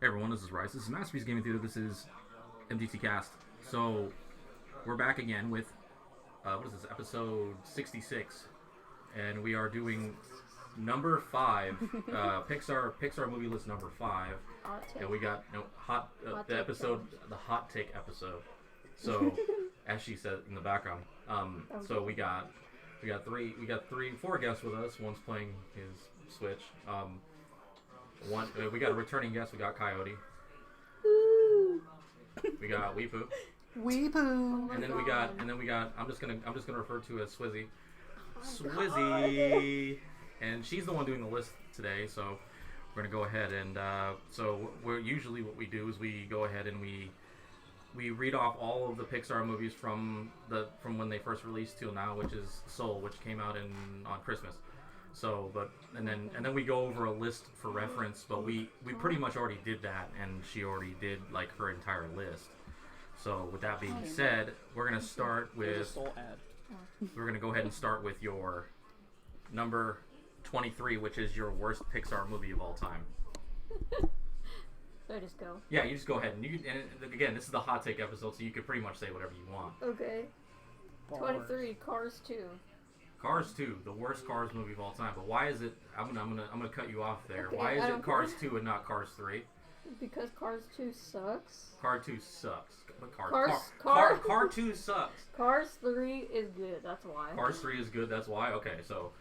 Hey everyone, this is Rice. This is Masterpiece Gaming Theater. This is MGT Cast. So we're back again with what is this, episode 66, and we are doing number 5, Pixar movie list number 5, and we got the episode, the hot take episode. So as she said in the background, so we got four guests with us. One's playing his Switch. We got a returning guest. We got Coyote. We got Weepoo. Weepoo. And then we got. I'm just gonna refer to as Swizzy. Swizzy. And she's the one doing the list today. So we're gonna go ahead and so we're usually what we do is we go ahead and we read off all of the Pixar movies from when they first released till now, which is Soul, which came out on Christmas. So, and then we go over a list for reference, but we pretty much already did that, and she already did like her entire list. So, with that being said, we're gonna start with. We're gonna go ahead and start with your number 23, which is your worst Pixar movie of all time. So I just go. Yeah, you just go ahead and again, this is the hot take episode, so you could pretty much say whatever you want. Okay. 23, Cars 2. Cars 2, the worst Cars movie of all time. But why is it? I'm gonna cut you off there. Okay, why is it Cars 2 and not Cars 3? Because Cars 2 sucks. Car 2 sucks. Car 2 sucks. Cars 3 is good. That's why. Cars 3 is good. That's why. Okay, so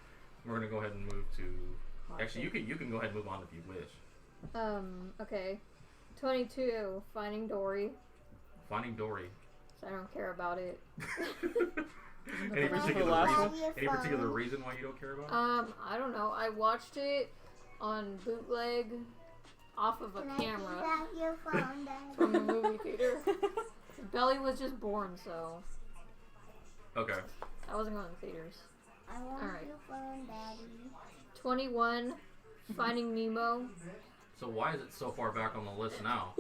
we're gonna go ahead and move to. Actually, you can go ahead and move on if you wish. Okay. 22, Finding Dory. Finding Dory. So I don't care about it. Any particular reason why you don't care about it? I don't know. I watched it on bootleg off of a camera from the movie theater. Belly was just born, so Okay. I wasn't going to theaters. All right. Your phone, Daddy. 21, Finding Nemo. So why is it so far back on the list now?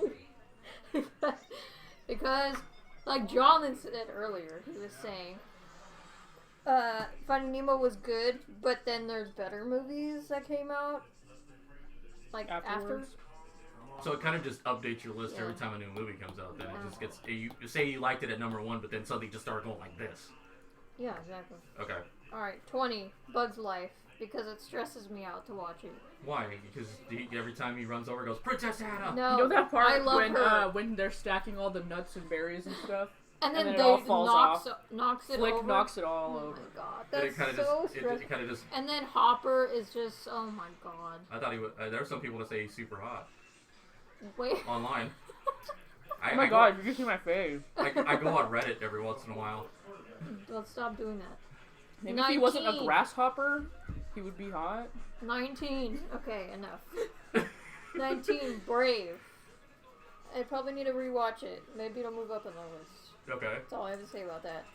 Because, like Jonathan said earlier, he was saying, Finding Nemo was good, but then there's better movies that came out, like after. So it kind of just updates your list every time a new movie comes out. Then it just gets you say you liked it at number 1, but then suddenly just started going like this. Yeah, exactly. Okay. All right, 20, Bug's Life, because it stresses me out to watch it. Why? Because every time he runs over, it goes, Princess Anna! No, you know that part I love when they're stacking all the nuts and berries and stuff? And then it they all falls off. knocks it Flick over. knocks it all over. Oh my god, that's it so stressful. It kind of just. And then Hopper is just, oh my god. I thought he would. There were some people that say he's super hot. Wait. Online. Oh my god, you're just in my face. I go on Reddit every once in a while. Let's stop doing that. Maybe 19. if he wasn't a grasshopper, he would be hot. 19. Okay, enough. 19, Brave. I probably need to rewatch it. Maybe it'll move up in the list. Okay. That's all I have to say about that.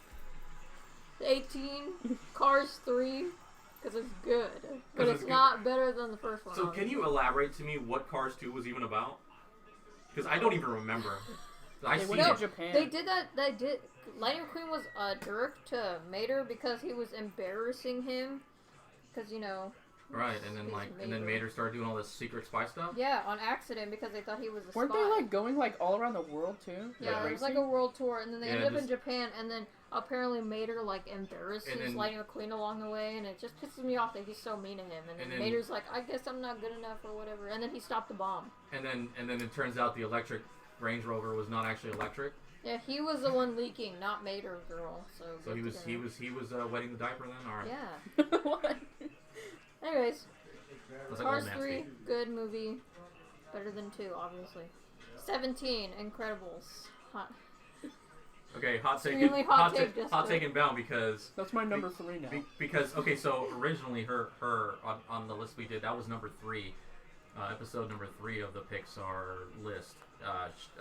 18, Cars 3, because it's good. But it's not better than the first one. So can you elaborate to me what Cars 2 was even about? Because I don't even remember. I see to it. Japan. They did that. They did. Lightning McQueen was a jerk to Mater because he was embarrassing him. Because, you know. Right, and then Mater started doing all this secret spy stuff? Yeah, on accident because they thought he was a spy. Weren't they like going like all around the world too? Yeah, it was like a world tour, and then they ended up in Japan, and then apparently Mater like embarrasses Lightning McQueen along the way, and it just pisses me off that he's so mean to him. And then Mater's like, I guess I'm not good enough or whatever, and then he stopped the bomb. And then it turns out the electric Range Rover was not actually electric. Yeah, he was the one leaking, not Mater girl. So he was wetting the diaper then. All right. Yeah. What? Anyways. Like Cars 3, good movie. Better than 2, obviously. 17, Incredibles. Hot. Okay, hot take and bound because... That's my number 3 now. Because, okay, so originally her on the list we did, that was number 3. Episode number 3 of the Pixar list.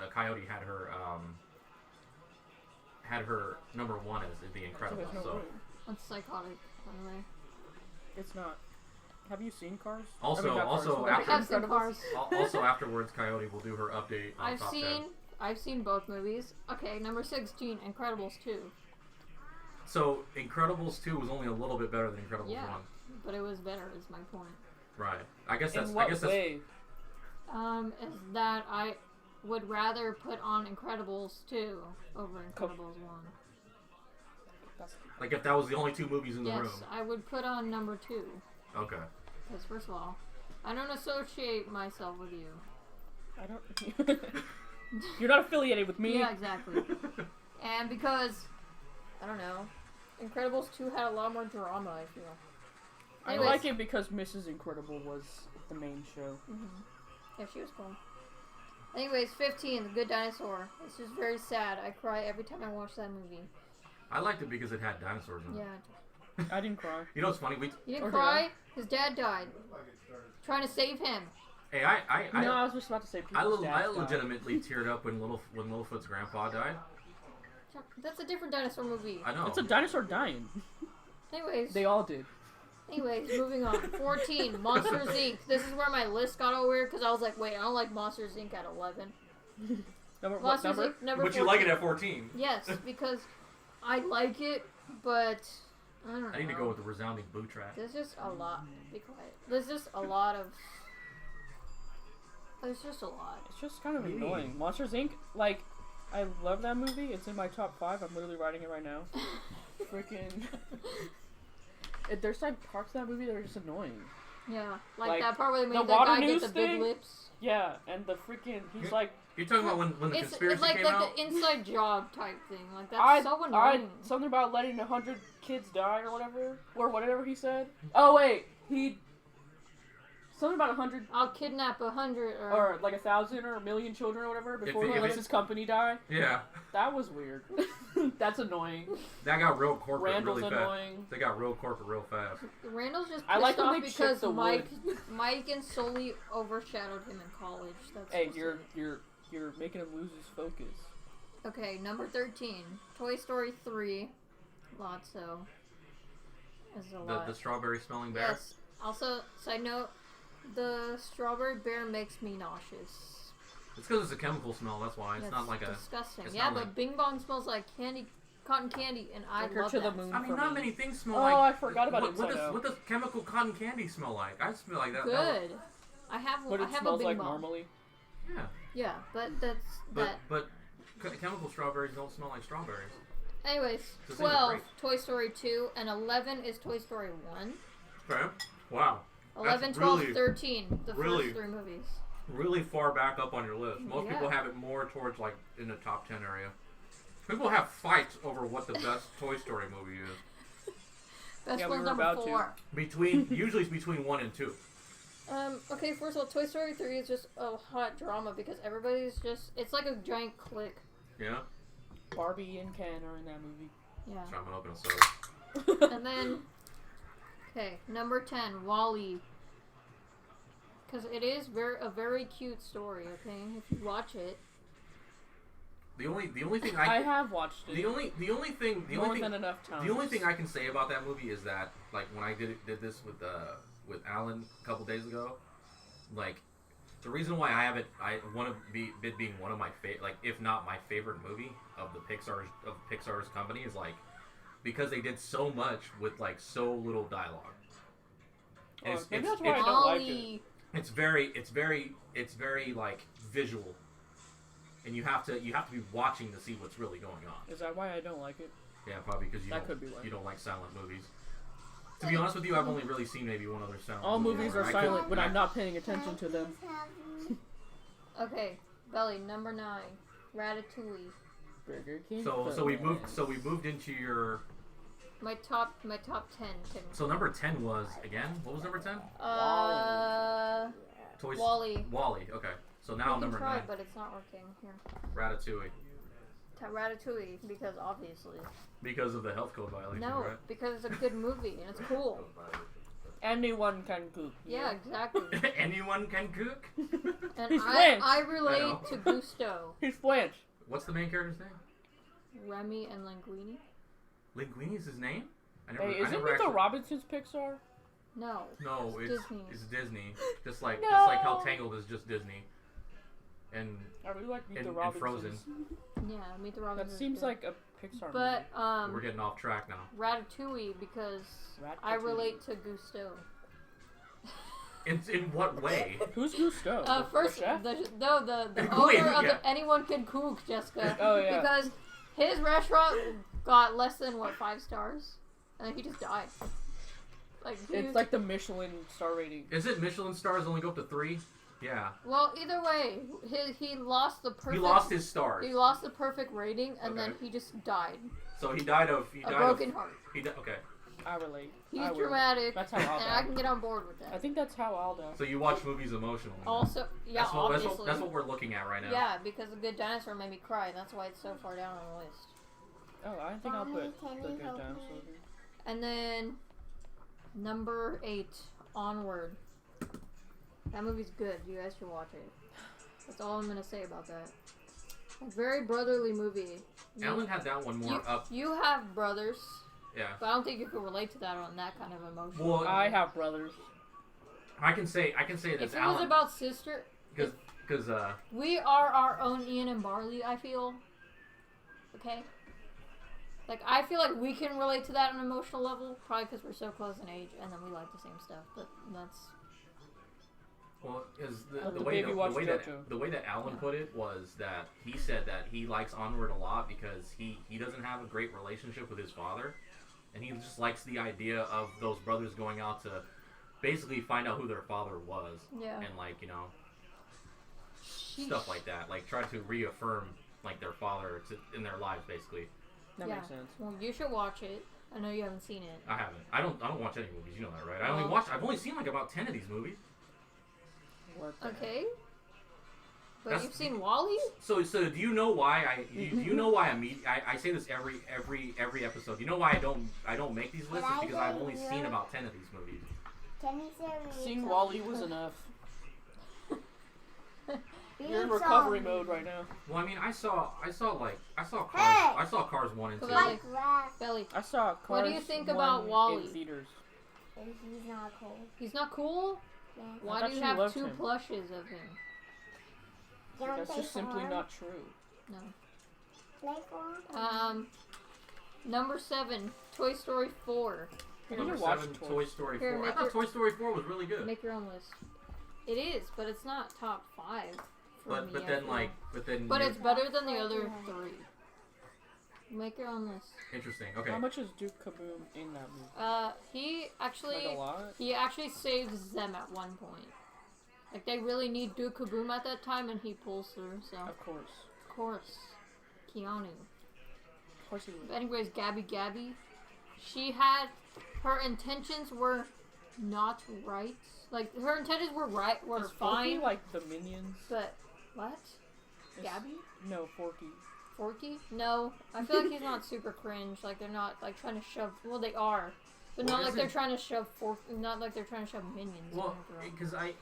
Coyote had her number 1 as The Incredibles. So. That's psychotic, by the way. It's not. Have you seen Cars? Also afterwards, Coyote will do her update on Top 10. I've seen both movies. Okay, number 16, Incredibles 2. So Incredibles 2 was only a little bit better than Incredibles 1. But it was better, is my point. Right. I guess that's. In what way? Is that I would rather put on Incredibles 2 over Incredibles 1. Like if that was the only two movies in the room. Yes, I would put on number 2. Okay. Because first of all, I don't associate myself with you. I don't. You're not affiliated with me. Yeah, exactly. And because, I don't know, Incredibles 2 had a lot more drama, I feel. Anyways. I like it because Mrs. Incredible was the main show. Mm-hmm. Yeah, she was cool. Anyways, 15, The Good Dinosaur. It's just very sad. I cry every time I watch that movie. I liked it because it had dinosaurs in it. Yeah. I didn't cry. You know what's funny? You didn't cry? His dad died. Trying to save him. Hey, No, I was just about to say I legitimately teared up when Littlefoot's grandpa died. That's a different dinosaur movie. I know. It's a dinosaur dying. Anyways. They all did. Anyways, moving on. 14, Monsters, Inc. This is where my list got all weird because I was like, wait, I don't like Monsters, Inc. at 11. What number? Inc. Number but 14. You like it at 14. Yes, because I like it, but I don't know. I need to go with the resounding boo track. There's just a lot. Be quiet. There's just a lot of... There's just a lot. It's just kind of annoying. Monsters, Inc., like, I love that movie. It's in my top 5. I'm literally writing it right now. Freaking... There's like parts of that movie that are just annoying. Yeah, like that part where they made the that guy news get the big lips. Yeah, and the freaking he's like. You're talking about when the conspiracy like, came out? It's like the inside job type thing. Like that's so annoying. Something about letting 100 kids die or whatever he said. Oh wait, something about 100. I'll kidnap 100 or like 1,000 or 1,000,000 children or whatever before he lets his company die. Yeah. That was weird. That's annoying. That got real corporate Randall's really annoying. fast. They got real corporate real fast. Randall's just pissed off because Mike and Sully overshadowed him in college. That's hey, you're making him lose his focus. Okay, number 13, Toy Story 3. Lotso. Is a lot. The strawberry smelling bear. Yes. Also, side note, the strawberry bear makes me nauseous. It's because it's a chemical smell. That's why it's not like disgusting. It's yeah, but Bing Bong smells like cotton candy, and I love to that. The moon I mean, not many things smell like. Oh, I forgot about it. What does chemical cotton candy smell like? I smell like that. Good. I have but I have smells a Bing like Bong. Normally. Yeah. Yeah, but that's But chemical strawberries don't smell like strawberries. Anyways, 12, Toy Story 2, and 11 is Toy Story 1. Okay. Wow. 11, 12, 13, the first 3 movies. Really far back up on your list. Most people have it more towards like in the top 10 area. People have fights over what the best Toy Story movie is. Best one's number 4. Usually it's between 1 and 2. Okay, first of all, Toy Story 3 is just a hot drama because everybody's just, it's like a giant clique. Yeah? Barbie and Ken are in that movie. Yeah. So I'm gonna open a soda. And then, okay, number 10, WALL-E. Because it is a very cute story, okay? If you watch it. The only thing I have watched it. The only thing than enough times. The only thing I can say about that movie is that like when I did this with Alan a couple days ago, like the reason why I have it want to be it being one of my like if not my favorite movie of Pixar's company is like because they did so much with like so little dialogue. And that's why I don't like it. It's very like visual, and you have to be watching to see what's really going on. Is that why I don't like it? Yeah, probably because you don't like silent movies. To be honest with you, I've only really seen maybe one other silent. All movies are silent when I'm not paying attention to them. Okay, Belly, number 9, Ratatouille. Burger King. So we moved into your. My top 10. So number 10 was again. What was number 10? WALL-E. WALL-E. Okay. So now number 9. But it's not working here. Ratatouille. Ratatouille, because obviously. Because of the health code violation, no, right? because it's a good movie and it's cool. Anyone can cook. Yeah, exactly. Anyone can cook. And He's I relate to Gusto. He's Blanche. What's the main character's name? Remy and Linguini. Linguini is his name? Isn't it the Robinsons Pixar? No. No, it's Disney. It's Disney. Just like how Tangled is just Disney. And I really like Meet the and Robinsons. Frozen. Yeah, Meet the Robinsons. That seems like a Pixar but, movie. We're getting off track now. Ratatouille because I relate to Gusto. In what way? Who's Gusto? First, chef? the Wait, owner of yeah. the Anyone Can Cook, Jessica. Oh, yeah. Because his restaurant got less than, 5 stars? And he just died. Like, It's like the Michelin star rating. Is it Michelin stars only go up to 3? Yeah. Well, either way, he lost the perfect... He lost his stars. He lost the perfect rating, and then he just died. So he died of... A broken heart. Okay. I relate. He's dramatic, That's how I'll and die. I can get on board with that. I think that's how I'll die. So you watch movies emotionally. Also, yeah, obviously. That's what we're looking at right now. Yeah, because A Good Dinosaur made me cry, and that's why it's so far down on the list. Oh, I think I'll put The Good Dinosaur. And then, number 8, Onward. That movie's good. You guys should watch it. That's all I'm gonna say about that. A very brotherly movie. Alan had that one more up. You have brothers. Yeah. But I don't think you can relate to that on that kind of emotion. Well, I have brothers. I can say that if it Alan. was about sister, Because we are our own Ian and Barley. I feel. Okay. Like I feel like we can relate to that on an emotional level, probably because we're so close in age, and then we like the same stuff. But that's. Well, is Let the the way baby that, watch the way JoJo. that the way that Alan put it was that he said that he likes Onward a lot because he doesn't have a great relationship with his father, and he just likes the idea of those brothers going out to basically find out who their father was, Yeah. and stuff like that, like try to reaffirm like their father in their lives basically. That makes sense. Well, you should watch it. I know you haven't seen it. I haven't. I don't watch any movies. You know that, right? Well- I've only seen like about 10 of these movies. What the Okay. But That's- you've seen Wall-E? So do you know why do you know why I say this every episode? You know why I don't make these lists? It's because I've only seen about 10 of these movies. Can you say Seeing Wall-E was enough. You're in recovery mode right now. Well, I mean, I saw Cars. Hey! I saw Cars 1 and 2. Belly. Grass. Belly. I saw Cars What do you think 1 about Wall-E? in theaters. He's not cool. He's not cool? Yeah. Why thought do you you have loved 2 him. plushes of him? Don't That's play just simply for not true. No. Play for Number 7, Toy Story 4. You Number need to watch 7, Toy Toy Story 4. Here, I make thought your- Toy Story 4 was really good. Make your own list. It is, but it's not top 5. But I then feel. But it's better than the other 3. Make your own list. interesting. Okay. How much is Duke Kaboom in that movie? He actually Like a lot? he actually saves them at one point. Like they really need Duke Kaboom at that time, and he pulls through. So Of course. of course, Keanu. Of course he would. But anyways, Gabby, she had her intentions were not right. Like her intentions were right, were Is Forky fine. like the Minions? But what? Is- Gabby? No, Forky. Forky? No, I feel like he's not super cringe. Like they're not like trying to shove. Well, they are, but Well, not like they're isn't- trying to shove Not like they're trying to shove minions. Well, in because I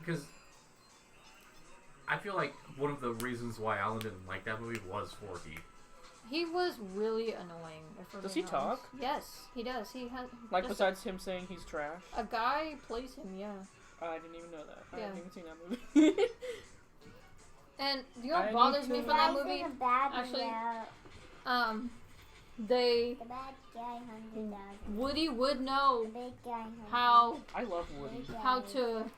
feel like one of the reasons why Alan didn't like that movie was Forky. he was really annoying. If we're Does being he talk? honest. Yes, he does. He has Like just besides him saying he's trash? a guy plays him. Yeah, I didn't even know that. I Yeah. haven't even seen that movie. and you know I what need bothers to- me from Guys, that movie? there's a bad Actually- guy. They The bad guy hunted down. Woody would The know big guy hunted how I love Woody. how to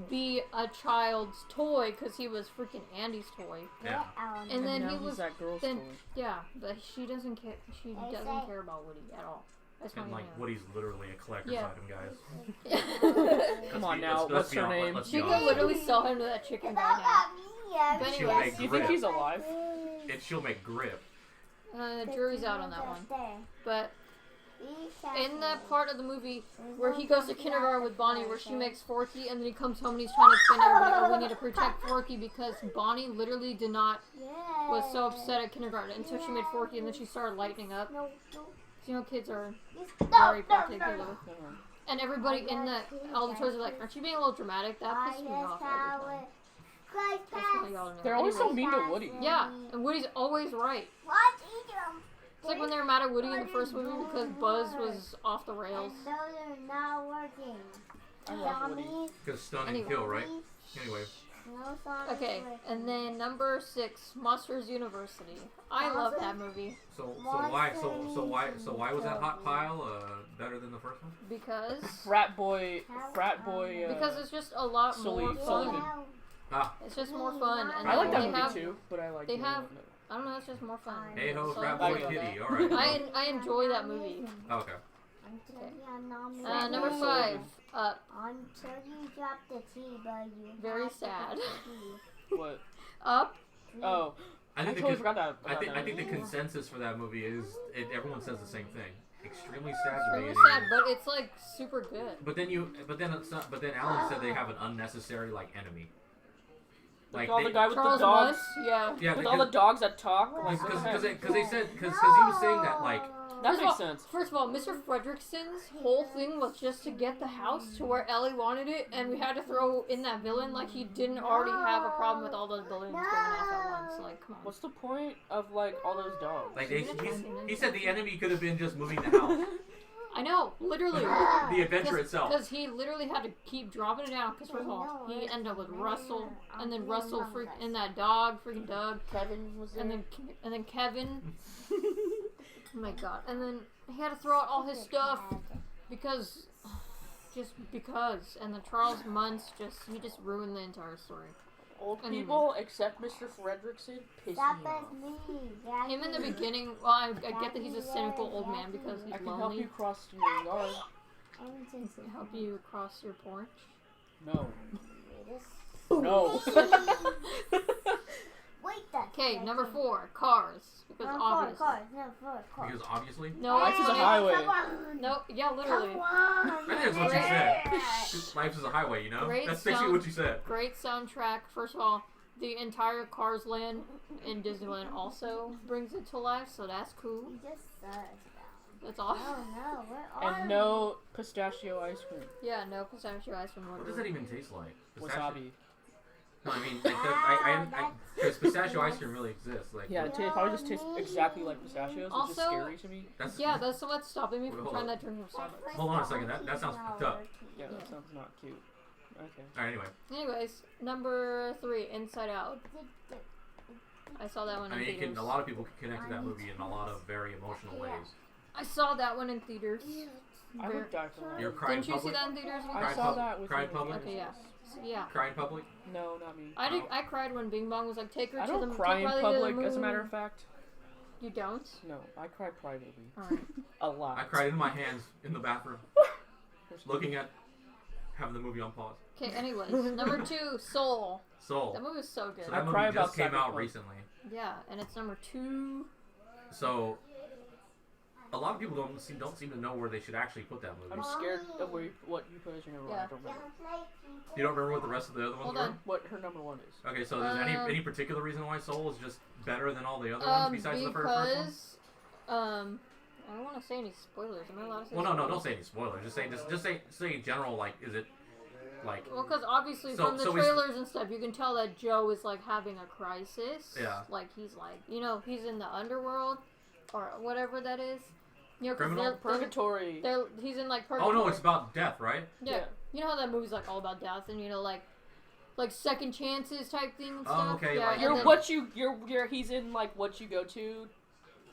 be a child's toy because he was freaking Andy's toy. Yeah. And then now he he's was that girl's then- toy. Yeah, but she doesn't care. She I doesn't say- care about Woody at all. That's And not like even Woody's literally a collector's Yeah. item, guys. Come on Let's be- now, let's what's be her honest, name? let's be She could honest. literally sell him to that chicken guy now. But She'll anyways, make Do you think grip. he's alive? She'll make grip. Jury's out on that one. But in that part of the movie where he goes to kindergarten with Bonnie, where she makes Forky, and then he comes home and he's trying to explain to everybody, oh, we need to protect Forky because Bonnie literally was so upset at kindergarten until she made Forky, and then she started lightening up. No, You know, kids are no, very particular. No. And everybody in all the toys are like, aren't you being a little dramatic? That pisses me off every time. That's why y'all know. They're always so Anyways, mean to Woody. yeah, and Woody's always right. What? Eat them. It's like when they were mad at Woody in the first movie because Buzz was off the rails. And those are not working. I love Woody. Zombies. Because stun and Anyway. kill, right? Anyway. No Sonic Okay, with and me. then number 6, Monsters University. I love that movie So why was that hot pile better than the first one? because Frat boy. because it's just a lot more Sully. fun. Ah, It's just more fun, and I like that they movie have, too, but I like. they the have- one that- I don't know, it's just more fun. hey ho, So frat I boy love kitty. that. All right. I enjoy that movie. Oh, okay. Number 5, Until you drop the T, but you Very have to sad. put the T. What? Up. Oh, I I think totally the, forgot that. I think about the that. consensus for that movie is everyone says the same thing. Extremely sad. Really sad, but it's like super good. But then it's not. But then Alan said they have an unnecessary like enemy. Like all the guy with Charles the dogs. Muntz, yeah. Yeah, With all the dogs that talk. Like, because they said because he was saying that like that First of makes all- sense. First of all, Mr. Fredrickson's whole thing was just to get the house to where Ellie wanted it, and we had to throw in that villain like he didn't already have a problem with all those balloons going off at once. Like, come on. What's the point of like all those dogs? like he said the enemy could have been just moving the house. I know, literally. The adventure itself. Because he literally had to keep dropping it down. Because first of all, he ended up with Russell, and then Russell and that dog, freaking Doug, Kevin was there. and then Kevin. Oh my god! And then he had to throw out all his stuff because, and then Charles Muntz he just ruined the entire story. Old Anyway. people, except Mr. Fredrickson, piss me That off. was me. Him in the beginning, well, I get that he's a cynical old man because he's I can help lonely. you cross your yard. Help you cross your porch. No. No. Wait that. Okay, number 4, Cars. Because obviously. Because obviously. No, Life is a highway. No, yeah, literally. I think that's what you said. Life is a highway, you know? Great That's basically sound. what you said. Great soundtrack. First of all, the entire Cars land in Disneyland also brings it to life, so that's cool. That's all. Oh no, where are And no pistachio ice cream. Yeah, no pistachio ice cream. What does that even taste like? Wasabi. No, I mean, like, because pistachio ice cream really exists. Like, Yeah, it probably just tastes exactly like pistachios, which is Also- scary to me. That's what's stopping me from Hold trying on. that drink from Starbucks. Hold on a second, that sounds fucked up. Yeah, that sounds not cute. Okay. Alright, anyway. Anyways, number 3, Inside Out. I saw that one I in mean, theaters. a lot of people can connect to that movie in a lot of very emotional ways. I saw that one in theaters. I would die for that. You're crying Didn't you see public? that in theaters? I saw that with Crying you. public? Okay, yeah. So, yeah. Crying public? No, not me. I cried when Bing Bong was like, take her I to don't the cry in take Riley to the public, as a matter moon. of fact. You don't? No, I cry privately. Alright. A lot. I cried in my hands in the bathroom, looking at having the movie on pause. Okay, anyways. Number 2, Soul. Soul. That movie was so good. So I that cry movie about just came out Cyberpunk. recently. Yeah, and it's number 2. So a lot of people don't seem to know where they should actually put that movie. I'm scared of what you put as your number one. Yeah. I don't remember. You don't remember what the rest of the other ones Hold were? on. What her number one is. Okay, so is there any particular reason why Soul is just better than all the other ones besides the first one? Because, I don't want to say any spoilers. Am I allowed to say Well, spoilers? don't say any spoilers. Just say in general. Like, is it like? Well, because obviously So- from the so is- trailers and stuff, you can tell that Joe is like having a crisis. Yeah. Like he's like, he's in the underworld or whatever that is. You know, 'cause Criminal? Purgatory. he's in like Oh purgatory. no, it's about death, right? Yeah. Yeah. You know how that movie's like all about death and like second chances type thing and Oh, stuff. okay, Yeah, like- and You're then, what you're he's in like what you go to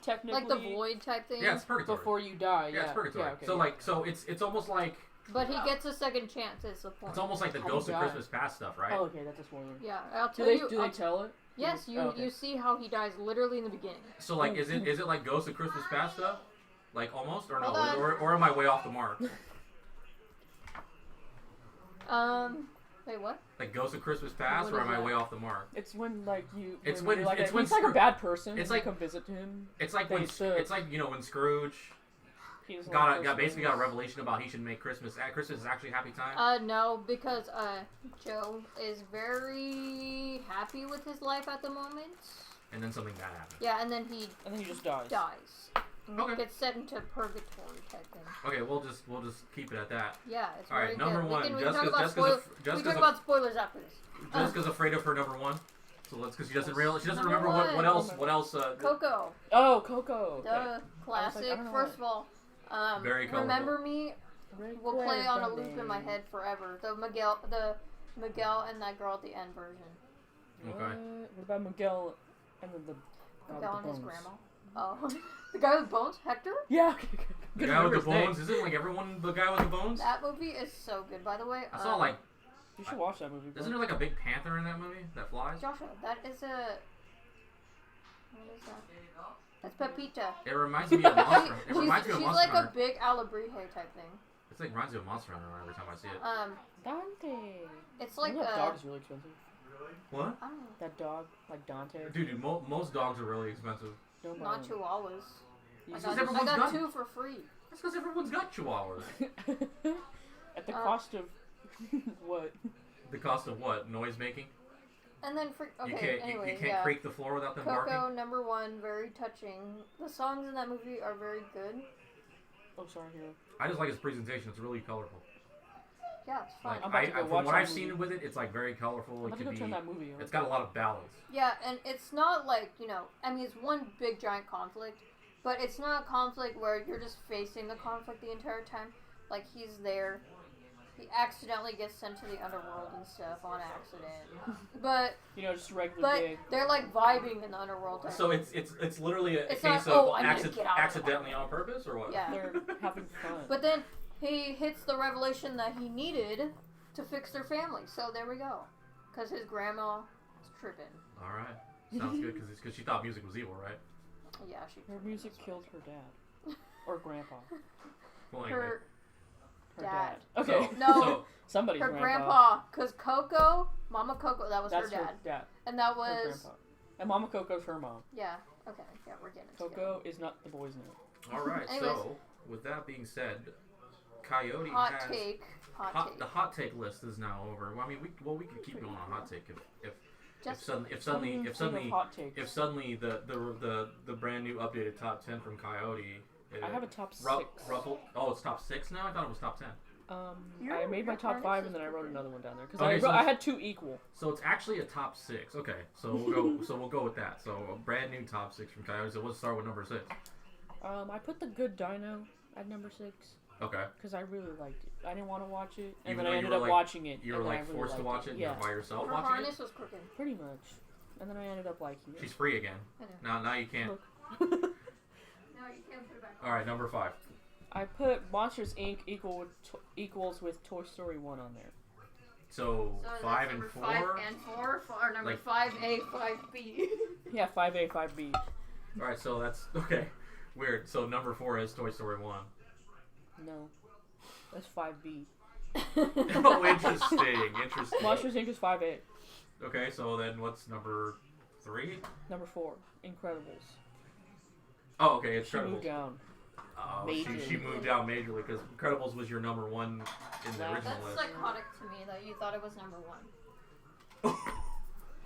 technically like the void type thing. Yeah, it's purgatory. before you die. Yeah, it's purgatory. Yeah, okay, so yeah. it's almost like But he gets a second chance. Is the point? it's almost like the How Ghost do of you die? Christmas Past stuff, right? Oh, okay, that's a spoiler. Yeah, I'll Do tell they you. do they tell it? Yes, you Oh, okay. you see how he dies literally in the beginning. So like, is it like Ghost of Christmas Past stuff? Like almost or no? Hold on. Or am I way off the mark? Wait, what? Like Ghost of Christmas Past, What or is am I that? way off the mark? It's when like you. It's when when- you're, like it's a, when he's like a Scroo- bad person. it's you like- come visit him. It's like They when should. it's like when Scrooge He doesn't got like got basically got a Christmas. revelation about he should make Christmas is actually happy time. No, because Joe is very happy with his life at the moment. And then something bad happens. Yeah, and then he And then he just dies. dies. And Okay. Gets set into purgatory type thing. Okay, we'll just keep it at that. Yeah, it's All right, very number good. one, We can Jessica's- talk about Jessica's spoilers. Jessica's We talk a- about spoilers after this. Jessica's afraid of her number one. So let's because she doesn't Number remember one. what else. Coco, Oh, Coco. the classic. I don't know First of all, Very colorful. Remember Me will play on a loop Birthday. in my head forever. The Miguel and that girl at the end version. Okay. What about Miguel and then the Miguel and with the his bones? grandma. Oh, the guy with bones, Hector. Yeah. Okay. The guy with the bones. Isn't like everyone the guy with the bones? That movie is so good, by the way. I saw like. You should watch that movie. Bro. Isn't there like a big panther in that movie that flies? Joshua, that is a. What is that? That's Pepita. It reminds me of Monster. It reminds me of She's Monster like Hunter. a big Alebrije type thing. It's like reminds me of Monster Hunter every time I see it. Dante. It's like that dog is really expensive. What? I don't know. That dog, like Dante. Dude, most dogs are really expensive. Don't buy Not them. chihuahuas. Everyone's I got got 2 for free. That's because everyone's got chihuahuas. At the cost of what? The cost of what? Noise making? And then You can't creak the floor without them Coco, barking? number 1, very touching. The songs in that movie are very good. Oh, sorry, hero. I just like its presentation. It's really colorful. Yeah, it's fun. Like, from what I've seen with it, it's like very colorful. I'm about to go turn that movie on. It's got a lot of ballads. Yeah, and it's not like, I mean, it's one big giant conflict, but it's not a conflict where you're just facing the conflict the entire time. Like, he's there. He accidentally gets sent to the underworld and stuff on accident. But just regular day. they're like vibing in the underworld. So it's literally a It's case not, of accidentally on purpose or what? Yeah. They're having fun. But then he hits the revelation that he needed to fix their family. So there we go. Because his grandma is tripping. All right. Sounds good because she thought music was evil, right? Yeah, her music killed her dad. Or grandpa. Well, anyway. Her dad. Okay. So, No. Somebody's her grandpa. Because Coco, Mama Coco, that was That's her dad. And that Her was... grandpa. And Mama Coco's her mom. Yeah. Okay. Yeah, we're getting it Coco is not the boy's name. All right. Anyways. So with that being said, Coyote Hot has take. the hot take list is now over. Well, I mean, we could keep going on hot take if suddenly the brand new updated top 10 from Coyote. I have a top 6. Oh, it's top 6 now. I thought it was top 10. I made my top 5 and then I wrote another one down there because Okay, I had 2 equal. So it's actually a top 6. Okay, so we'll go with that. So a brand new top 6 from Coyote. So let's start with number 6. I put The Good Dino at number 6. Okay. Because I really liked it. I didn't want to watch it, and Even then I though ended up watching it. You were like really forced to watch it. Yeah. By yourself Her watching harness it. was crooked. Pretty much. And then I ended up liking it. She's free again. Now you can't. No, you can't put it back. All right, number 5. I put Monsters Inc. equals with Toy Story 1 on there. So 5 and 4. 5 and 4, or number 5A, 5B. Yeah, 5A, 5B. All right, so that's okay. Weird. So number 4 is Toy Story 1. No, that's 5B. Oh, interesting. Monsters Inc. is 5A. Okay, so then what's number 3? Number 4, Incredibles. Oh, okay, it's She Incredibles. moved down. Oh, she moved down majorly because Incredibles was your number 1 in the original That's list. psychotic to me that you thought it was number 1.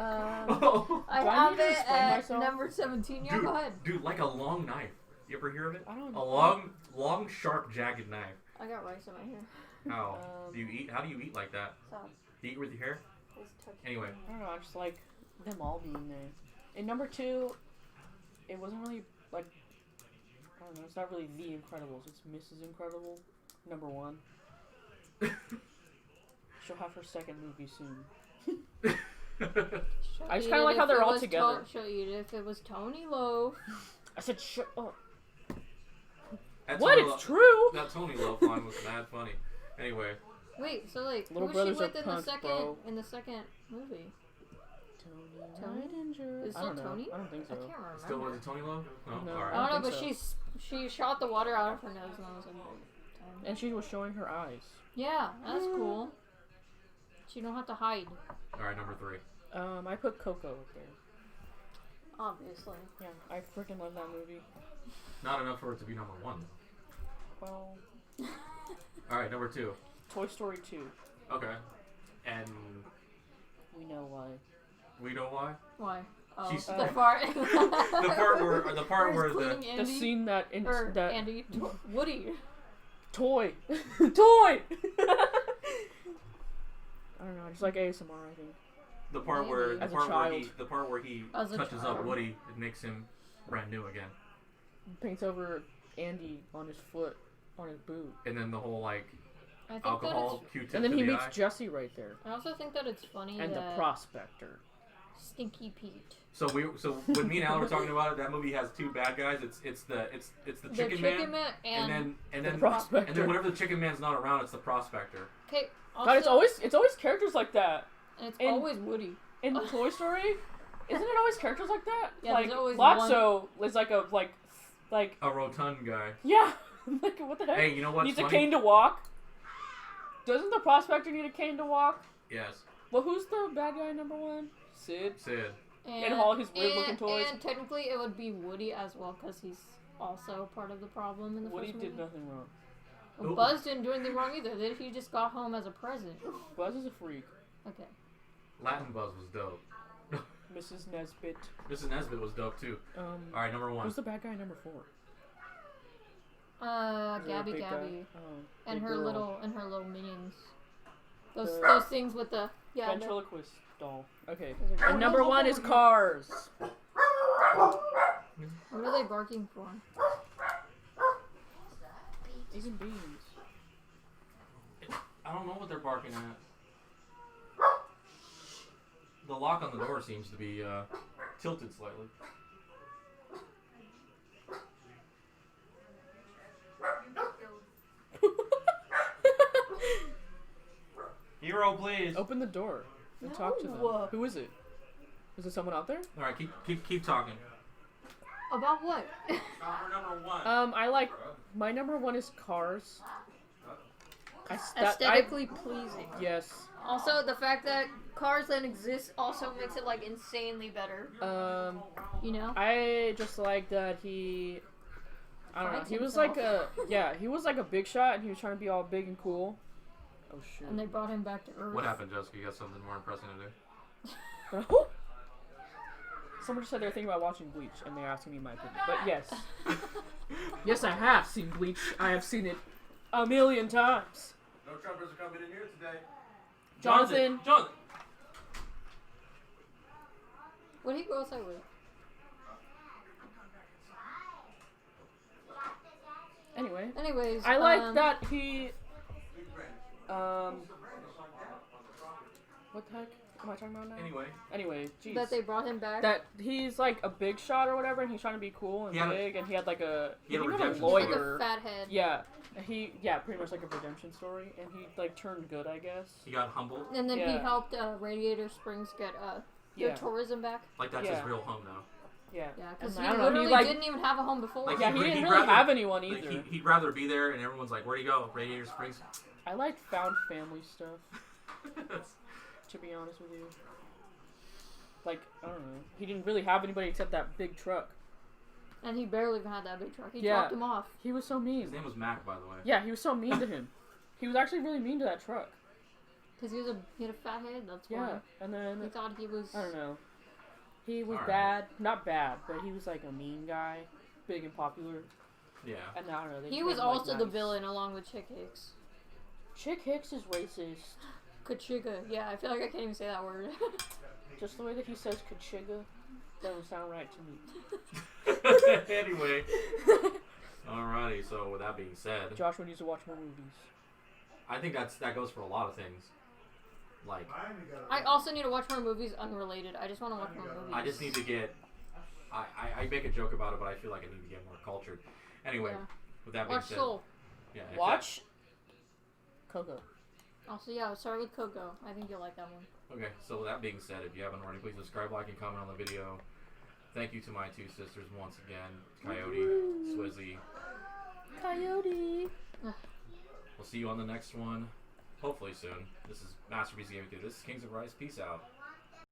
Oh. I Do I have need to it explain at myself? number 17. Yeah, go ahead. Dude, like a long knife. You ever hear of it? I don't A know. long, sharp, jagged knife. I got rice in my hair. How do you eat? How do you eat like that? So, Do you eat with your hair? please touch Anyway. me. I don't know, I just like them all being there. In number 2, it wasn't really, like, I don't know, it's not really The Incredibles, it's Mrs. Incredible, number 1. She'll have her second movie soon. I just kind of like how they're all together. She'll eat it if it was Tony Loaf. I said, shut up. That What? Tony It's true! That Tony Love line was mad funny. Anyway. Wait, so like, Little who was she brothers are with in the punks, second bro. movie? Tony? Is it I don't know. Tony? I don't think I so. can't remember. Still was it Tony Love? No. Alright. I don't know, think but so. she shot the water out of her nose and I was like, And she was showing her eyes. yeah, that's cool. She don't have to hide. Alright, number 3. I put Coco up there. Obviously. Yeah, I freaking love that movie. Not enough for it to be number 1. Well, Alright, number 2. Toy Story 2. Okay. And We know why. we know why? Why? Oh, She's- the part. The part where cleaning the Andy, The scene that or that Andy, Woody. toy, toy. I don't know. I just like ASMR. I think. the part where Maybe. the part where he As a touches up child. Woody, it makes him brand new again. Paints over Andy on his foot, on his boot. And then the whole like I think alcohol Q-tip And then to he the meets eye. Jesse right there. I also think that it's funny And the that prospector. Stinky Pete. So when me and Alan were talking about it, that movie has two bad guys. It's the chicken man, and then the prospector. and then whenever the chicken man's not around, it's the prospector. Okay. God, it's always characters like that. And it's always Woody. In Toy Story, isn't it always characters like that? Yeah, like there's always Lotso is like a rotund guy. Yeah. Like what the heck? Hey, you know what's Needs funny? a cane to walk. Doesn't the prospector need a cane to walk? Yes. Well, who's the bad guy number one? Sid. And all his weird-looking toys. And technically, it would be Woody as well, because he's also part of the problem in the Woody first movie. did nothing wrong. Well, Buzz didn't do anything wrong either. He just got home as a present. Buzz is a freak. Okay. Latin Buzz was dope. Mrs. Nesbit. Mrs. Nesbit was dope too. All right, number 1. Who's the bad guy number 4? Gabby. And her girl. little minions. Those things with the ventriloquist doll. Okay. And And number 1 is Cars. What are they barking for? Eggs and beans. I don't know what they're barking at. The lock on the door seems to be tilted slightly. Hero, please. Open the door and talk to them. Who is it? Is there someone out there? All right, keep talking. About what? Number 1. I like my number 1 is Cars. Aesthetically pleasing. Yes. Also, the fact that Cars then exist also makes it like insanely better. You know. I just like that he. I don't know. Finds He was himself. he was like a big shot, and he was trying to be all big and cool. Oh shit. And they brought him back to Earth. What happened, Jessica? You got something more impressive to do? Someone just said they were thinking about watching Bleach, and they're asking me my opinion. But yes. Yes, I have seen Bleach. I have seen it a million times. No trumpers are coming in here today. Jonathan. What did he go outside with? Anyways, I like that he. What the heck am I talking about now? Anyway, jeez. That they brought him back. That he's like a big shot or whatever, and he's trying to be cool and big, and he had like a redemption lawyer. Like a fat head. Yeah, pretty much like a redemption story, and he like turned good, I guess. He got humbled. And then he helped Radiator Springs get their tourism back. Like that's his real home now. Yeah, because he I don't know, literally didn't even have a home before. Like, he didn't really have anyone either. Like, he'd rather be there, and everyone's like, "Where'd he go? Radiator Springs." I like found family stuff. To be honest with you, like I don't know, he didn't really have anybody except that big truck. And he barely even had that big truck. He dropped him off. He was so mean. His name was Mac, by the way. Yeah, he was so mean to him. He was actually really mean to that truck. Because he had a fat head. That's why. Yeah, and then he thought he was. I don't know. He was bad, not bad, but he was like a mean guy, big and popular. Yeah. And I don't know. He was also the villain along with Chick Hicks. Chick Hicks is racist. Kachiga. Yeah, I feel like I can't even say that word. Just the way that he says Kachiga doesn't sound right to me. Anyway. Alrighty, so with that being said, Joshua needs to watch more movies. I think that goes for a lot of things. Like, I also need to watch more movies unrelated. I just want to watch more movies. I just need to get. I make a joke about it, but I feel like I need to get more cultured. Anyway, with that being said, Soul. Yeah. Watch Coco. Also, yeah, start with Coco. I think you'll like that one. Okay, so with that being said, if you haven't already, please subscribe, like, and comment on the video. Thank you to my two sisters once again, Coyote, Swizzy. Coyote. We'll see you on the next one, hopefully soon. This is Masterpiece Gaming 2. This is Kings of Rice. Peace out.